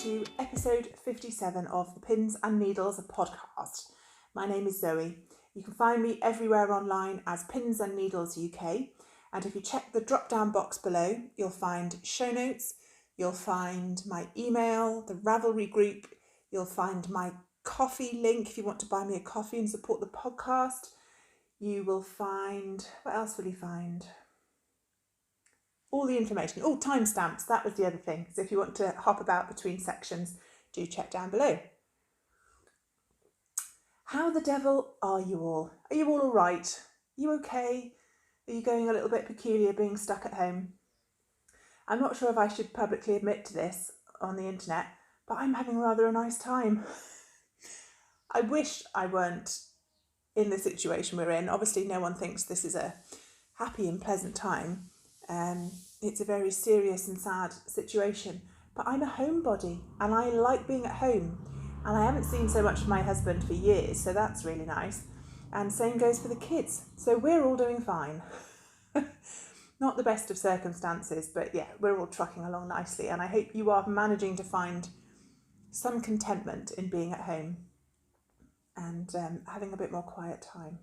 to episode 57 of the Pins and Needles podcast. My name is Zoe. You can find me everywhere online as Pins and Needles UK. And if you check the drop-down box below, you'll find show notes, you'll find my email, the Ravelry group, you'll find my coffee link if you want to buy me a coffee and support the podcast. You will find, what else will you find? All the information. Oh, timestamps, that was the other thing. So if you want to hop about between sections, do check down below. How the devil are you all? Are you all right? Are you okay? Are you going a little bit peculiar being stuck at home? I'm not sure if I should publicly admit to this on the internet, but I'm having rather a nice time. I wish I weren't in the situation we're in. Obviously, no one thinks this is a happy and pleasant time. It's a very serious and sad situation, but I'm a homebody and I like being at home, and I haven't seen so much of my husband for years, so that's really nice. And same goes for the kids, so we're all doing fine. Not the best of circumstances, but yeah, we're all trucking along nicely, and I hope you are managing to find some contentment in being at home and having a bit more quiet time.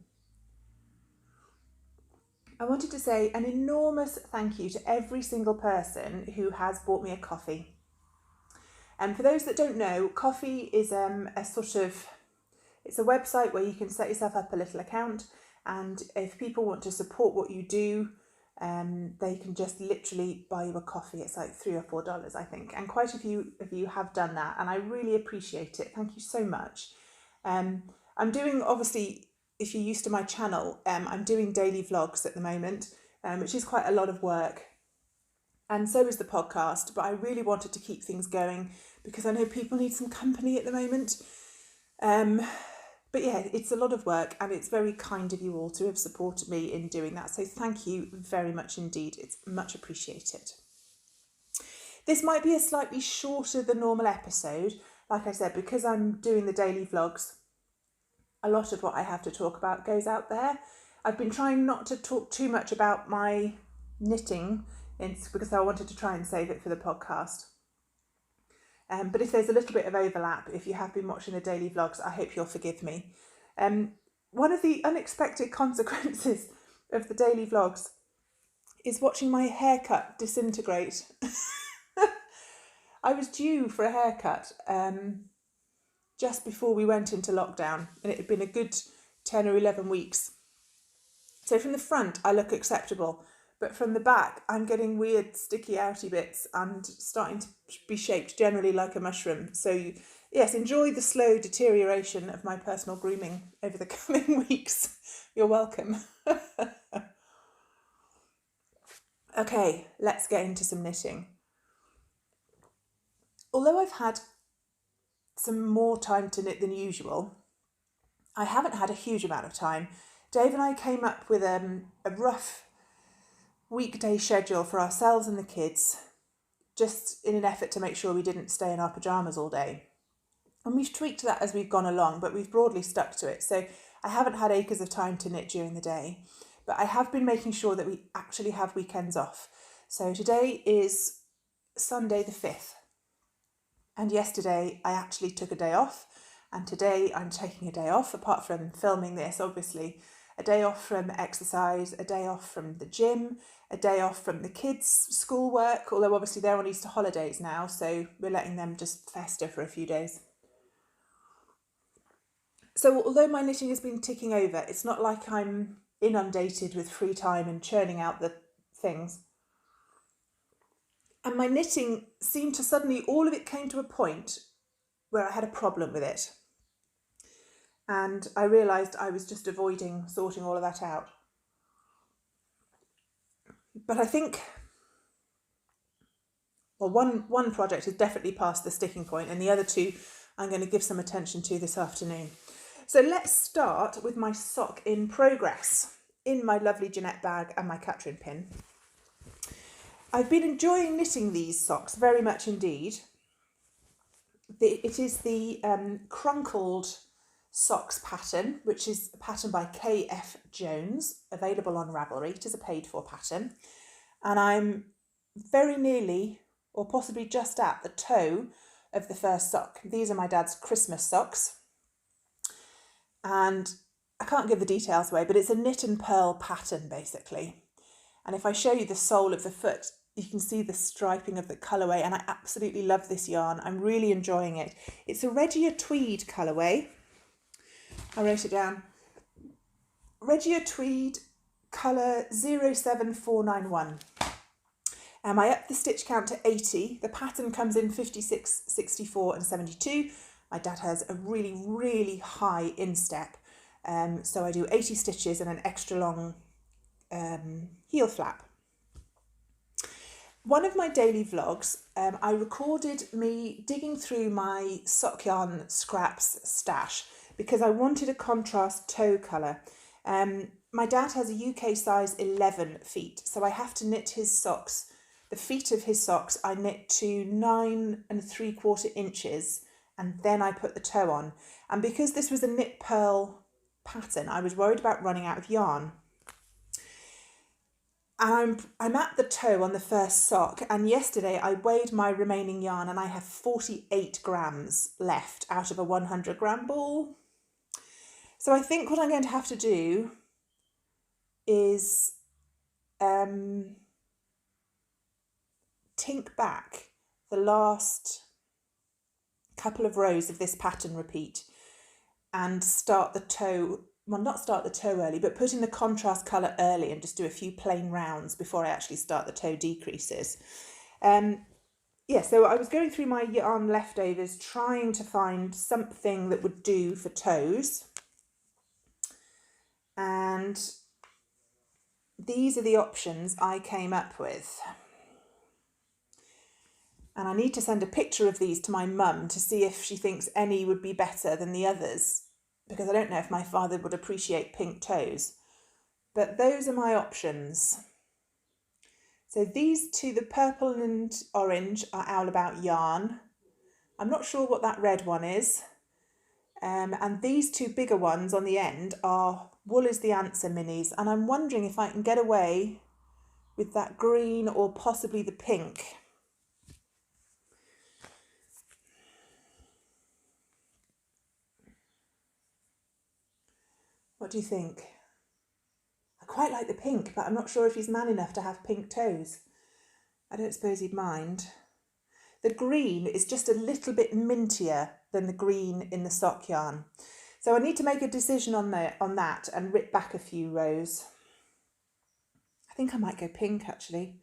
I wanted to say an enormous thank you to every single person who has bought me a coffee. And for those that don't know, Coffee is it's a website where you can set yourself up a little account, and if people want to support what you do, they can just literally buy you a coffee. It's like $3 or $4, I think. And quite a few of you have done that, and I really appreciate it. Thank you so much. I'm doing, obviously, if you're used to my channel, I'm doing daily vlogs at the moment, which is quite a lot of work. And so is the podcast, but I really wanted to keep things going because I know people need some company at the moment. But yeah, it's a lot of work, and it's very kind of you all to have supported me in doing that. So thank you very much indeed. It's much appreciated. This might be a slightly shorter than normal episode. Like I said, because I'm doing the daily vlogs, a lot of what I have to talk about goes out there. I've been trying not to talk too much about my knitting because I wanted to try and save it for the podcast. But if there's a little bit of overlap, if you have been watching the daily vlogs, I hope you'll forgive me. One of the unexpected consequences of the daily vlogs is watching my haircut disintegrate. I was due for a haircut just before we went into lockdown, and it had been a good 10 or 11 weeks. So from the front, I look acceptable, but from the back, I'm getting weird sticky outy bits and starting to be shaped generally like a mushroom. So yes, enjoy the slow deterioration of my personal grooming over the coming weeks. You're welcome. Okay, let's get into some knitting. Although I've had some more time to knit than usual, I haven't had a huge amount of time. Dave and I came up with a rough weekday schedule for ourselves and the kids, just in an effort to make sure we didn't stay in our pyjamas all day. And we've tweaked that as we've gone along, but we've broadly stuck to it. So I haven't had acres of time to knit during the day, but I have been making sure that we actually have weekends off. So today is Sunday the 5th. And yesterday I actually took a day off, and today I'm taking a day off, apart from filming this, obviously. A day off from exercise, a day off from the gym, a day off from the kids' schoolwork, although obviously they're on Easter holidays now, so we're letting them just fester for a few days. So although my knitting has been ticking over, it's not like I'm inundated with free time and churning out the things. And my knitting seemed to suddenly, all of it came to a point where I had a problem with it. And I realised I was just avoiding sorting all of that out. But I think, well, one project has definitely passed the sticking point, and the other two I'm going to give some attention to this afternoon. So let's start with my sock in progress in my lovely Jeanette bag and my Catherine pin. I've been enjoying knitting these socks very much indeed. It is the Crunkled socks pattern, which is a pattern by K.F. Jones, available on Ravelry. It is a paid for pattern. And I'm very nearly, or possibly just at the toe of the first sock. These are my dad's Christmas socks. And I can't give the details away, but it's a knit and purl pattern basically. And if I show you the sole of the foot, you can see the striping of the colourway, and I absolutely love this yarn. I'm really enjoying it. It's a Regia Tweed colourway. I wrote it down. Regia Tweed colour 07491. I upped the stitch count to 80. The pattern comes in 56, 64 and 72. My dad has a really, really high instep. So I do 80 stitches and an extra long heel flap. One of my daily vlogs, I recorded me digging through my sock yarn scraps stash because I wanted a contrast toe colour. My dad has a UK size 11 feet, so I have to knit his socks. The feet of his socks I knit to 9 3/4 inches, and then I put the toe on. And because this was a knit purl pattern, I was worried about running out of yarn. And I'm at the toe on the first sock, and yesterday I weighed my remaining yarn and I have 48 grams left out of a 100 gram ball. So I think what I'm going to have to do is tink back the last couple of rows of this pattern repeat and start the toe, well, not start the toe early, but put in the contrast colour early and just do a few plain rounds before I actually start the toe decreases. Yeah, so I was going through my yarn leftovers trying to find something that would do for toes. And these are the options I came up with. And I need to send a picture of these to my mum to see if she thinks any would be better than the others, because I don't know if my father would appreciate pink toes. But those are my options. So these two, the purple and orange, are Owl About Yarn. I'm not sure what that red one is. And these two bigger ones on the end are Wool is the Answer minis. And I'm wondering if I can get away with that green or possibly the pink. What do you think? I quite like the pink, but I'm not sure if he's man enough to have pink toes. I don't suppose he'd mind. The green is just a little bit mintier than the green in the sock yarn. So I need to make a decision on that and rip back a few rows. I think I might go pink actually,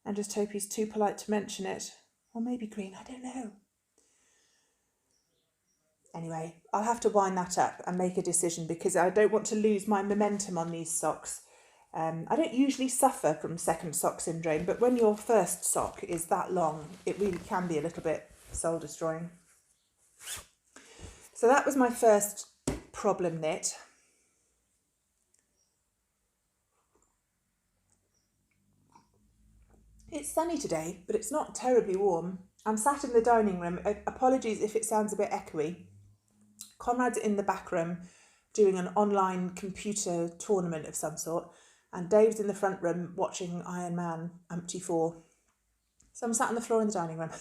and just hope he's too polite to mention it. Or maybe green, I don't know. Anyway, I'll have to wind that up and make a decision because I don't want to lose my momentum on these socks. I don't usually suffer from second sock syndrome, but when your first sock is that long, it really can be a little bit soul destroying. So that was my first problem knit. It's sunny today, but it's not terribly warm. I'm sat in the dining room. Apologies if it sounds a bit echoey. Conrad's in the back room doing an online computer tournament of some sort, and Dave's in the front room watching Iron Man Umpty 4. So I'm sat on the floor in the dining room.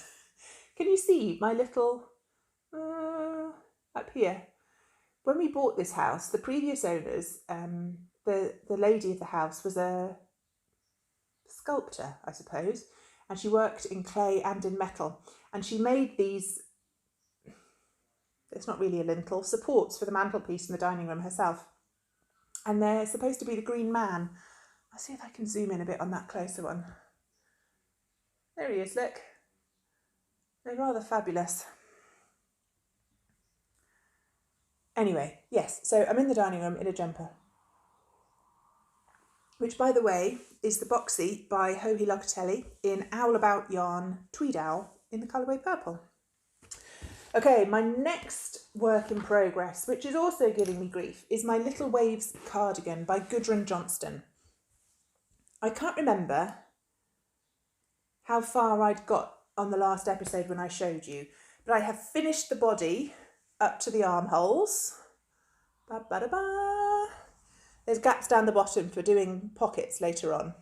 Can you see my little up here? When we bought this house, the previous owners, the lady of the house was a sculptor, I suppose, and she worked in clay and in metal, and she made these, it's not really a lintel, supports for the mantelpiece in the dining room herself, and they're supposed to be the Green Man. I'll see if I can zoom in a bit on that closer one. There he is, look. They're rather fabulous. Anyway, yes, so I'm in the dining room in a jumper, which, by the way, is the Boxy by Locatelli in Owl About Yarn Tweed Owl in the colourway purple. Okay, my next work in progress, which is also giving me grief, is my Little Waves cardigan by Gudrun Johnston. I can't remember how far I'd got on the last episode when I showed you, but I have finished the body up to the armholes. Ba-ba-da-ba. There's gaps down the bottom for doing pockets later on.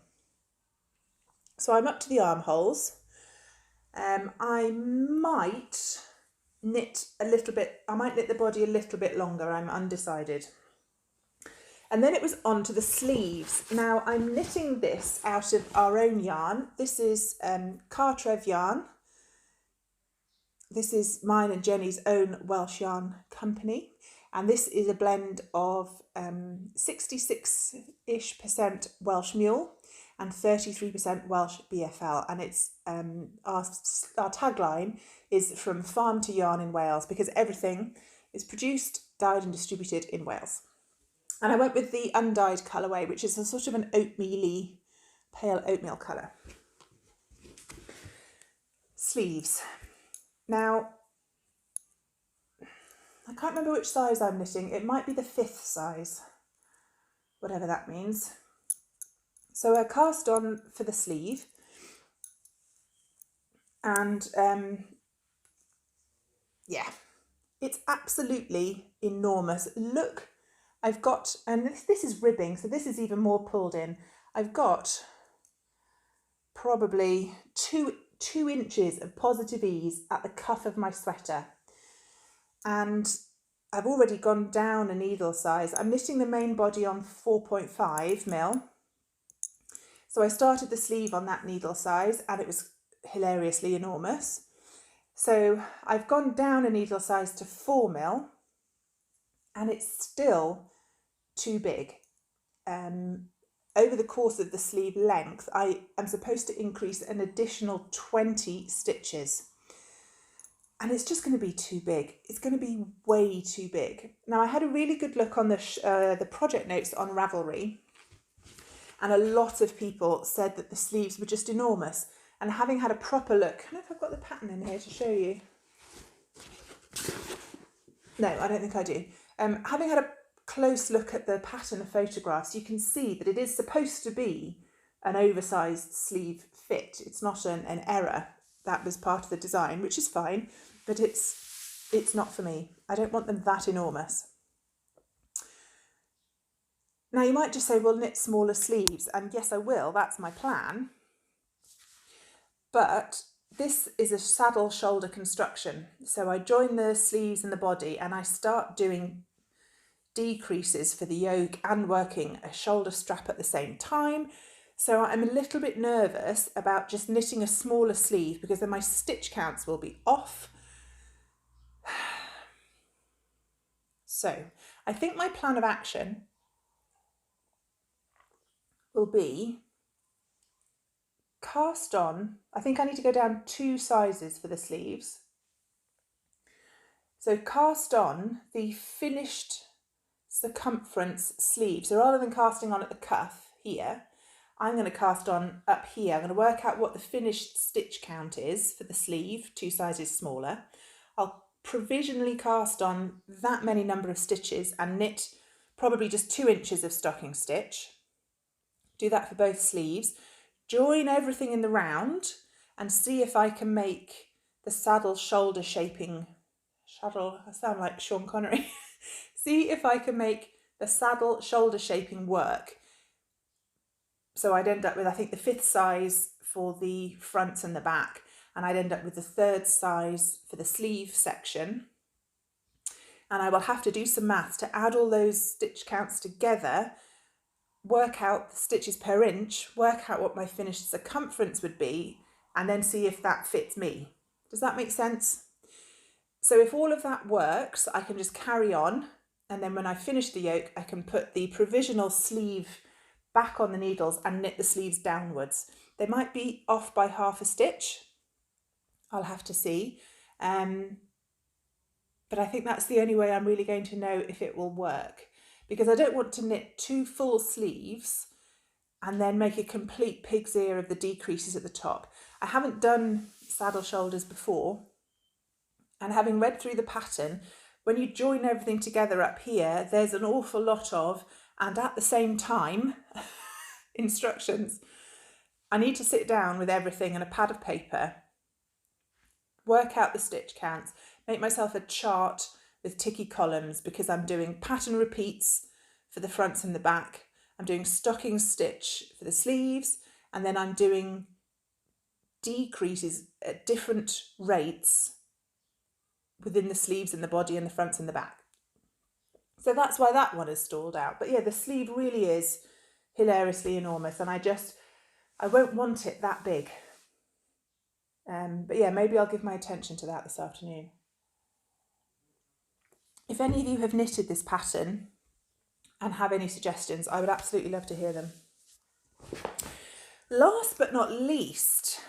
So I'm up to the armholes. I might knit a little bit, I might knit the body a little bit longer, I'm undecided. And then it was on to the sleeves. Now I'm knitting this out of our own yarn. This is Cartref Yarn. This is mine and Jenny's own Welsh yarn company. And this is a blend of 66-ish% Welsh mule and 33% Welsh BFL. And it's our tagline is from farm to yarn in Wales, because everything is produced, dyed and distributed in Wales. And I went with the undyed colourway, which is a sort of an oatmeal-y, pale oatmeal colour. Sleeves. Now, I can't remember which size I'm knitting. It might be the 5th size, whatever that means. So I cast on for the sleeve, and yeah, it's absolutely enormous. Look, I've got, and this is ribbing, so this is even more pulled in. I've got probably two inches of positive ease at the cuff of my sweater. And I've already gone down a needle size. I'm knitting the main body on 4.5 mil. So I started the sleeve on that needle size and it was hilariously enormous. So I've gone down a needle size to 4 mil and it's still too big. Over the course of the sleeve length, I am supposed to increase an additional 20 stitches. And it's just going to be too big. It's going to be way too big. Now, I had a really good look on the project notes on Ravelry, and a lot of people said that the sleeves were just enormous. And having had a proper look, I don't know if I've got the pattern in here to show you. No, I don't think I do. Having had a close look at the pattern of photographs, you can see that it is supposed to be an oversized sleeve fit. It's not an error. That was part of the design, which is fine, but it's not for me. I don't want them that enormous. Now you might just say, well, knit smaller sleeves, and yes, I will. That's my plan. But this is a saddle shoulder construction. So I join the sleeves and the body and I start doing decreases for the yoke and working a shoulder strap at the same time. So I'm a little bit nervous about just knitting a smaller sleeve because then my stitch counts will be off. So I think my plan of action will be cast on. I think I need to go down 2 sizes for the sleeves. So cast on the finished circumference sleeve. So rather than casting on at the cuff here, I'm going to cast on up here. I'm going to work out what the finished stitch count is for the sleeve, 2 sizes smaller. I'll provisionally cast on that many number of stitches and knit probably just 2 inches of stocking stitch. Do that for both sleeves. Join everything in the round and see if I can make the saddle shoulder shaping, I sound like Sean Connery. See if I can make the saddle shoulder shaping work. So I'd end up with, I think, the 5th size for the fronts and the back, and I'd end up with the 3rd size for the sleeve section. And I will have to do some maths to add all those stitch counts together, work out the stitches per inch, work out what my finished circumference would be, and then see if that fits me. Does that make sense? So if all of that works, I can just carry on, and then when I finish the yoke, I can put the provisional sleeve back on the needles and knit the sleeves downwards. They might be off by half a stitch. I'll have to see. But I think that's the only way I'm really going to know if it will work, because I don't want to knit 2 full sleeves and then make a complete pig's ear of the decreases at the top. I haven't done saddle shoulders before, and having read through the pattern, when you join everything together up here, there's an awful lot of, and at the same time, instructions. I need to sit down with everything and a pad of paper, work out the stitch counts, make myself a chart with ticky columns, because I'm doing pattern repeats for the fronts and the back. I'm doing stocking stitch for the sleeves, and then I'm doing decreases at different rates within the sleeves and the body and the fronts and the back. So that's why that one is stalled out. But yeah, the sleeve really is hilariously enormous, and I won't want it that big. But yeah, maybe I'll give my attention to that this afternoon. If any of you have knitted this pattern and have any suggestions, I would absolutely love to hear them. Last but not least,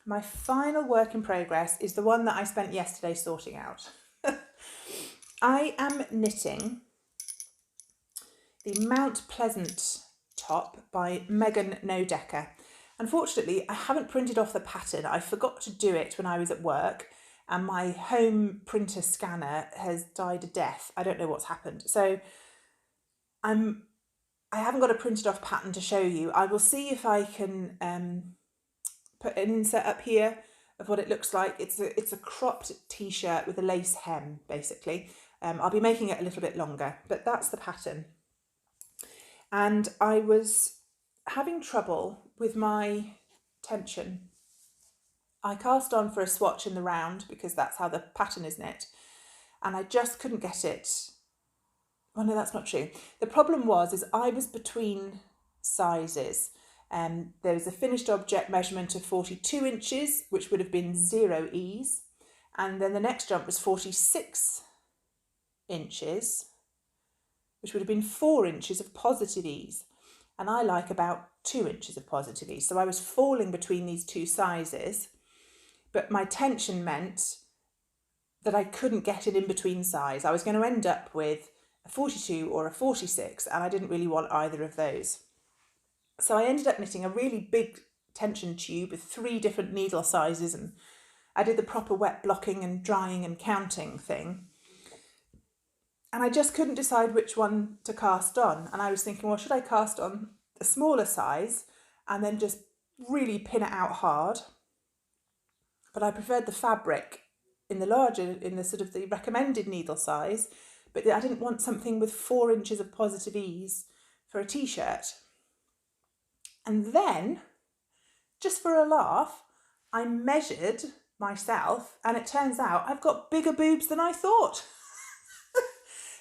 my final work in progress is the one that I spent yesterday sorting out. I am knitting the Mount Pleasant top by Megan Nodecker. Unfortunately, I haven't printed off the pattern. I forgot to do it when I was at work, and my home printer scanner has died a death. I don't know what's happened. So I haven't got a printed off pattern to show you. I will see if I can put an insert up here of what it looks like. It's a cropped t-shirt with a lace hem, basically. I'll be making it a little bit longer, but that's the pattern. And I was having trouble with my tension. I cast on for a swatch in the round because that's how the pattern is knit, and I just couldn't get it. Oh no, that's not true. The problem was I was between sizes. There was a finished object measurement of 42 inches, which would have been 0 ease, and then the next jump was 46 inches, which would have been 4 inches of positive ease, and I like about 2 inches of positive ease. So I was falling between these two sizes, but my tension meant that I couldn't get it in between size. I was going to end up with a 42 or a 46, and I didn't really want either of those. So I ended up knitting a really big tension tube with 3 different needle sizes, and I did the proper wet blocking and drying and counting thing. And I just couldn't decide which one to cast on. And I was thinking, well, should I cast on a smaller size and then just really pin it out hard? But I preferred the fabric in the sort of the recommended needle size, but I didn't want something with 4 inches of positive ease for a t-shirt. And then, just for a laugh, I measured myself, and it turns out I've got bigger boobs than I thought.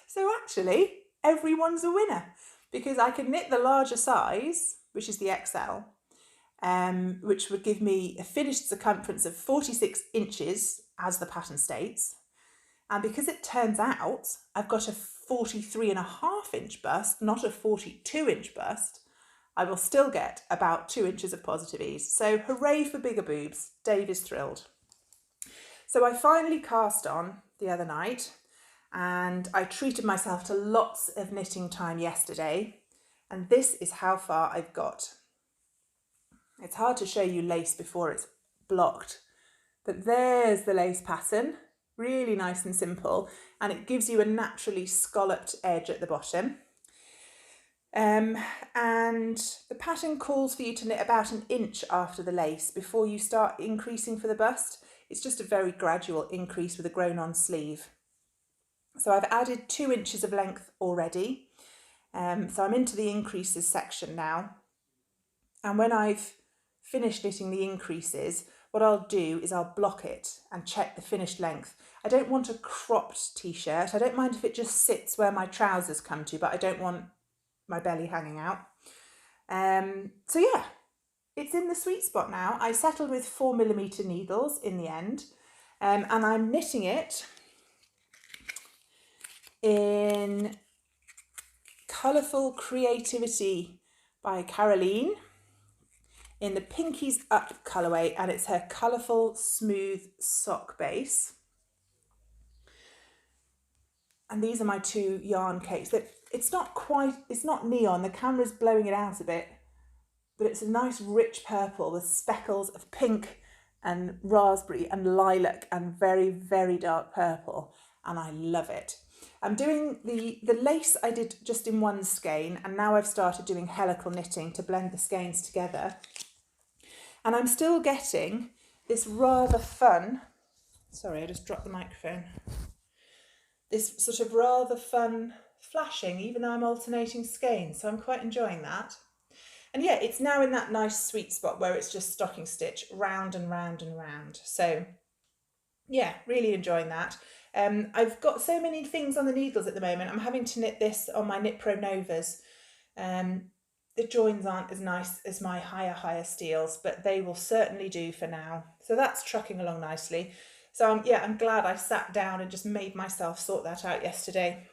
So actually, everyone's a winner, because I can knit the larger size, which is the XL, which would give me a finished circumference of 46 inches, as the pattern states. And because it turns out I've got a 43.5 inch bust, not a 42 inch bust, I will still get about 2 inches of positive ease. So hooray for bigger boobs. Dave is thrilled. So I finally cast on the other night, and I treated myself to lots of knitting time yesterday, and this is how far I've got. It's hard to show you lace before it's blocked, but there's the lace pattern, really nice and simple, and it gives you a naturally scalloped edge at the bottom. And the pattern calls for you to knit about 1 inch after the lace before you start increasing for the bust. It's just a very gradual increase with a grown-on sleeve. So I've added 2 inches of length already. So I'm into the increases section now. And when I've finished knitting the increases, what I'll do is I'll block it and check the finished length. I don't want a cropped t-shirt. I don't mind if it just sits where my trousers come to, but I don't want my belly hanging out. So yeah, it's in the sweet spot now. I settled with 4mm needles in the end, and I'm knitting it in Colourful Creativity by Carraleen in the Pinkies Up colourway, and it's her Colourful Smooth Sock base. And these are my 2 yarn cakes. It's not neon, the camera's blowing it out a bit, but it's a nice rich purple with speckles of pink and raspberry and lilac and very, very dark purple, and I love it. I'm doing the lace I did just in one skein, and now I've started doing helical knitting to blend the skeins together. And I'm still getting this rather fun, sorry, I just dropped the microphone, this sort of rather fun flashing, even though I'm alternating skeins, so I'm quite enjoying that. And yeah, it's now in that nice sweet spot where it's just stocking stitch round and round and round. So yeah, really enjoying that. I've got so many things on the needles at the moment. I'm having to knit this on my Knit Pro Novas. The joins aren't as nice as my higher steels, but they will certainly do for now. So that's trucking along nicely. So yeah, I'm glad I sat down and just made myself sort that out yesterday.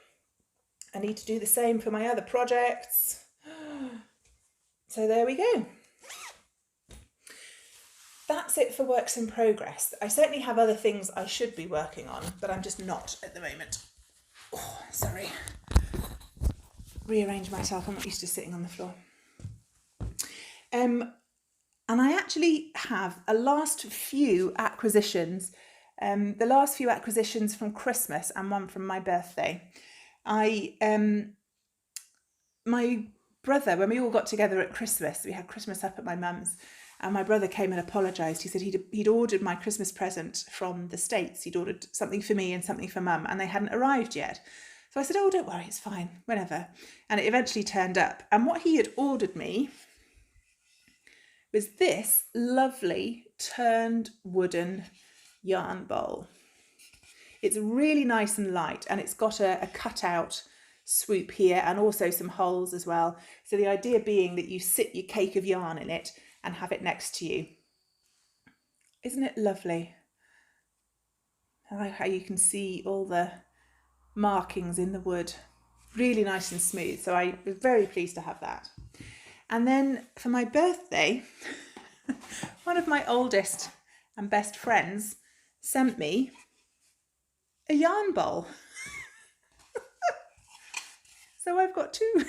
I need to do the same for my other projects. So there we go. That's it for works in progress. I certainly have other things I should be working on, but I'm just not at the moment. Oh, sorry. Rearrange myself. I'm not used to sitting on the floor. And I actually have a last few acquisitions. The last few acquisitions from Christmas and one from my birthday. My brother, when we all got together at Christmas, we had Christmas up at my mum's, and my brother came and apologised. He said he'd ordered my Christmas present from the States. He'd ordered something for me and something for mum, and they hadn't arrived yet. So I said, oh, don't worry, it's fine, whenever. And it eventually turned up. And what he had ordered me was this lovely turned wooden yarn bowl. It's really nice and light, and it's got a cutout swoop here and also some holes as well. So the idea being that you sit your cake of yarn in it and have it next to you. Isn't it lovely? I like how you can see all the markings in the wood. Really nice and smooth. So I was very pleased to have that. And then for my birthday, one of my oldest and best friends sent me a yarn bowl. So I've got two.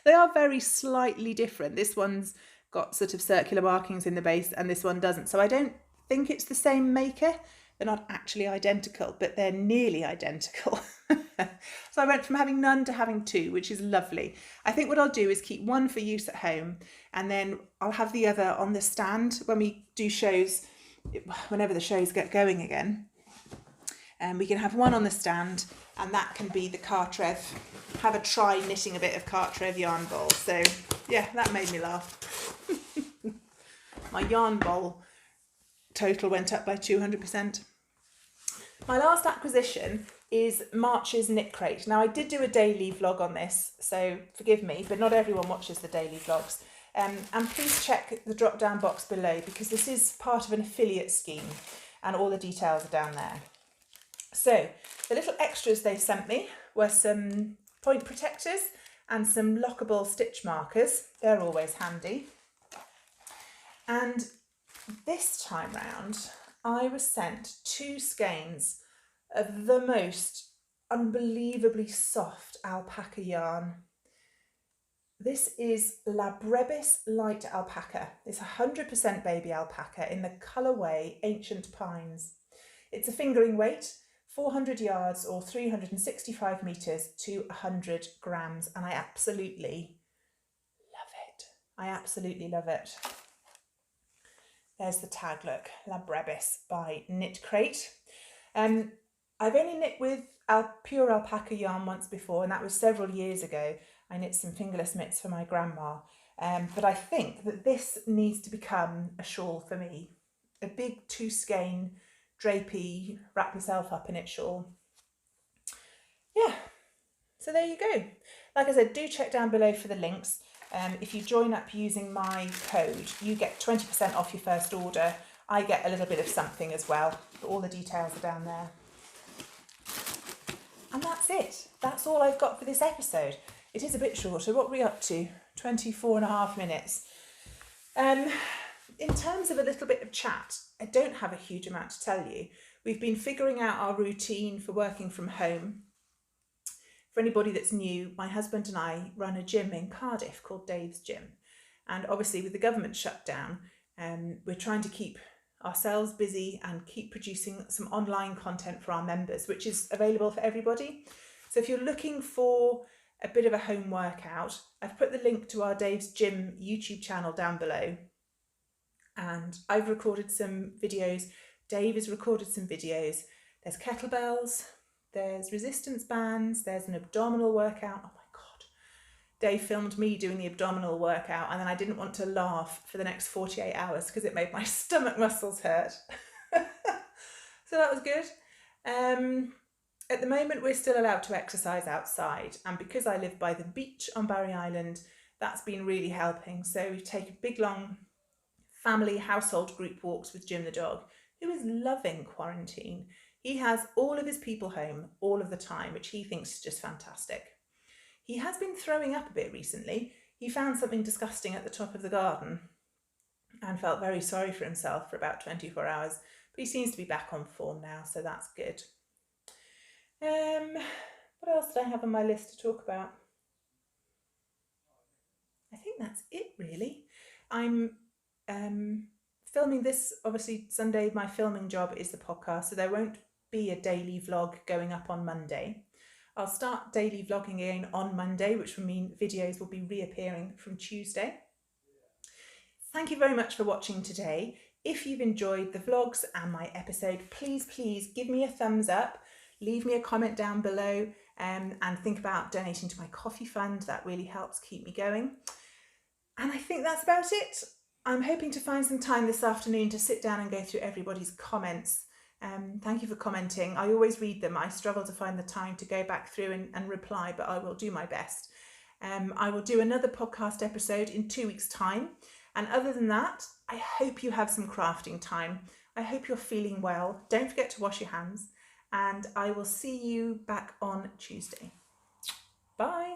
They are very slightly different. This one's got sort of circular markings in the base and this one doesn't. So I don't think it's the same maker. They're not actually identical, but they're nearly identical. So I went from having none to having two, which is lovely. I think what I'll do is keep one for use at home, and then I'll have the other on the stand when we do shows, whenever the shows get going again. And we can have one on the stand, and that can be the Cartref. Have a try knitting a bit of Cartref yarn bowl. So yeah, that made me laugh. My yarn bowl total went up by 200%. My last acquisition is March's Knit Crate. Now I did do a daily vlog on this, so forgive me, but not everyone watches the daily vlogs. And please check the drop down box below, because this is part of an affiliate scheme and all the details are down there. So the little extras they sent me were some point protectors and some lockable stitch markers. They're always handy. And this time round, I was sent 2 skeins of the most unbelievably soft alpaca yarn. This is Labrebis Light Alpaca. It's 100% baby alpaca in the colourway Ancient Pines. It's a fingering weight, 400 yards or 365 metres to 100 grams, and I absolutely love it. I absolutely love it. There's the tag, look, Labrebis by Knit Crate. I've only knit with pure alpaca yarn once before, and that was several years ago. I knit some fingerless mitts for my grandma, but I think that this needs to become a shawl for me. A big 2-skein drapey, wrap yourself up in it shawl. Yeah, so there you go. Like I said, do check down below for the links. If you join up using my code, you get 20% off your first order. I get a little bit of something as well, but all the details are down there. And that's it. That's all I've got for this episode. It is a bit shorter. What are we up to? 24.5 minutes. In terms of a little bit of chat, I don't have a huge amount to tell you. We've been figuring out our routine for working from home. For anybody that's new, my husband and I run a gym in Cardiff called Dave's Gym. And obviously with the government shutdown, we're trying to keep ourselves busy and keep producing some online content for our members, which is available for everybody. So if you're looking for a bit of a home workout, I've put the link to our Dave's Gym YouTube channel down below. And I've recorded some videos. Dave has recorded some videos. There's kettlebells, there's resistance bands, there's an abdominal workout. Oh my God. Dave filmed me doing the abdominal workout, and then I didn't want to laugh for the next 48 hours because it made my stomach muscles hurt. So that was good. At the moment, we're still allowed to exercise outside, and because I live by the beach on Barry Island, that's been really helping. So we've taken big, long family household group walks with Jim the dog, who is loving quarantine. He has all of his people home all of the time, which he thinks is just fantastic. He has been throwing up a bit recently. He found something disgusting at the top of the garden and felt very sorry for himself for about 24 hours, but he seems to be back on form now, so that's good. What else did I have on my list to talk about? I think that's it, really. I'm filming this, obviously Sunday, my filming job is the podcast, so there won't be a daily vlog going up on Monday. I'll start daily vlogging again on Monday, which will mean videos will be reappearing from Tuesday. Thank you very much for watching today. If you've enjoyed the vlogs and my episode, please give me a thumbs up, leave me a comment down below, and think about donating to my coffee fund. That really helps keep me going. And I think that's about it. I'm hoping to find some time this afternoon to sit down and go through everybody's comments. Thank you for commenting. I always read them. I struggle to find the time to go back through and reply, but I will do my best. I will do another podcast episode in 2 weeks' time. And other than that, I hope you have some crafting time. I hope you're feeling well. Don't forget to wash your hands. And I will see you back on Tuesday. Bye.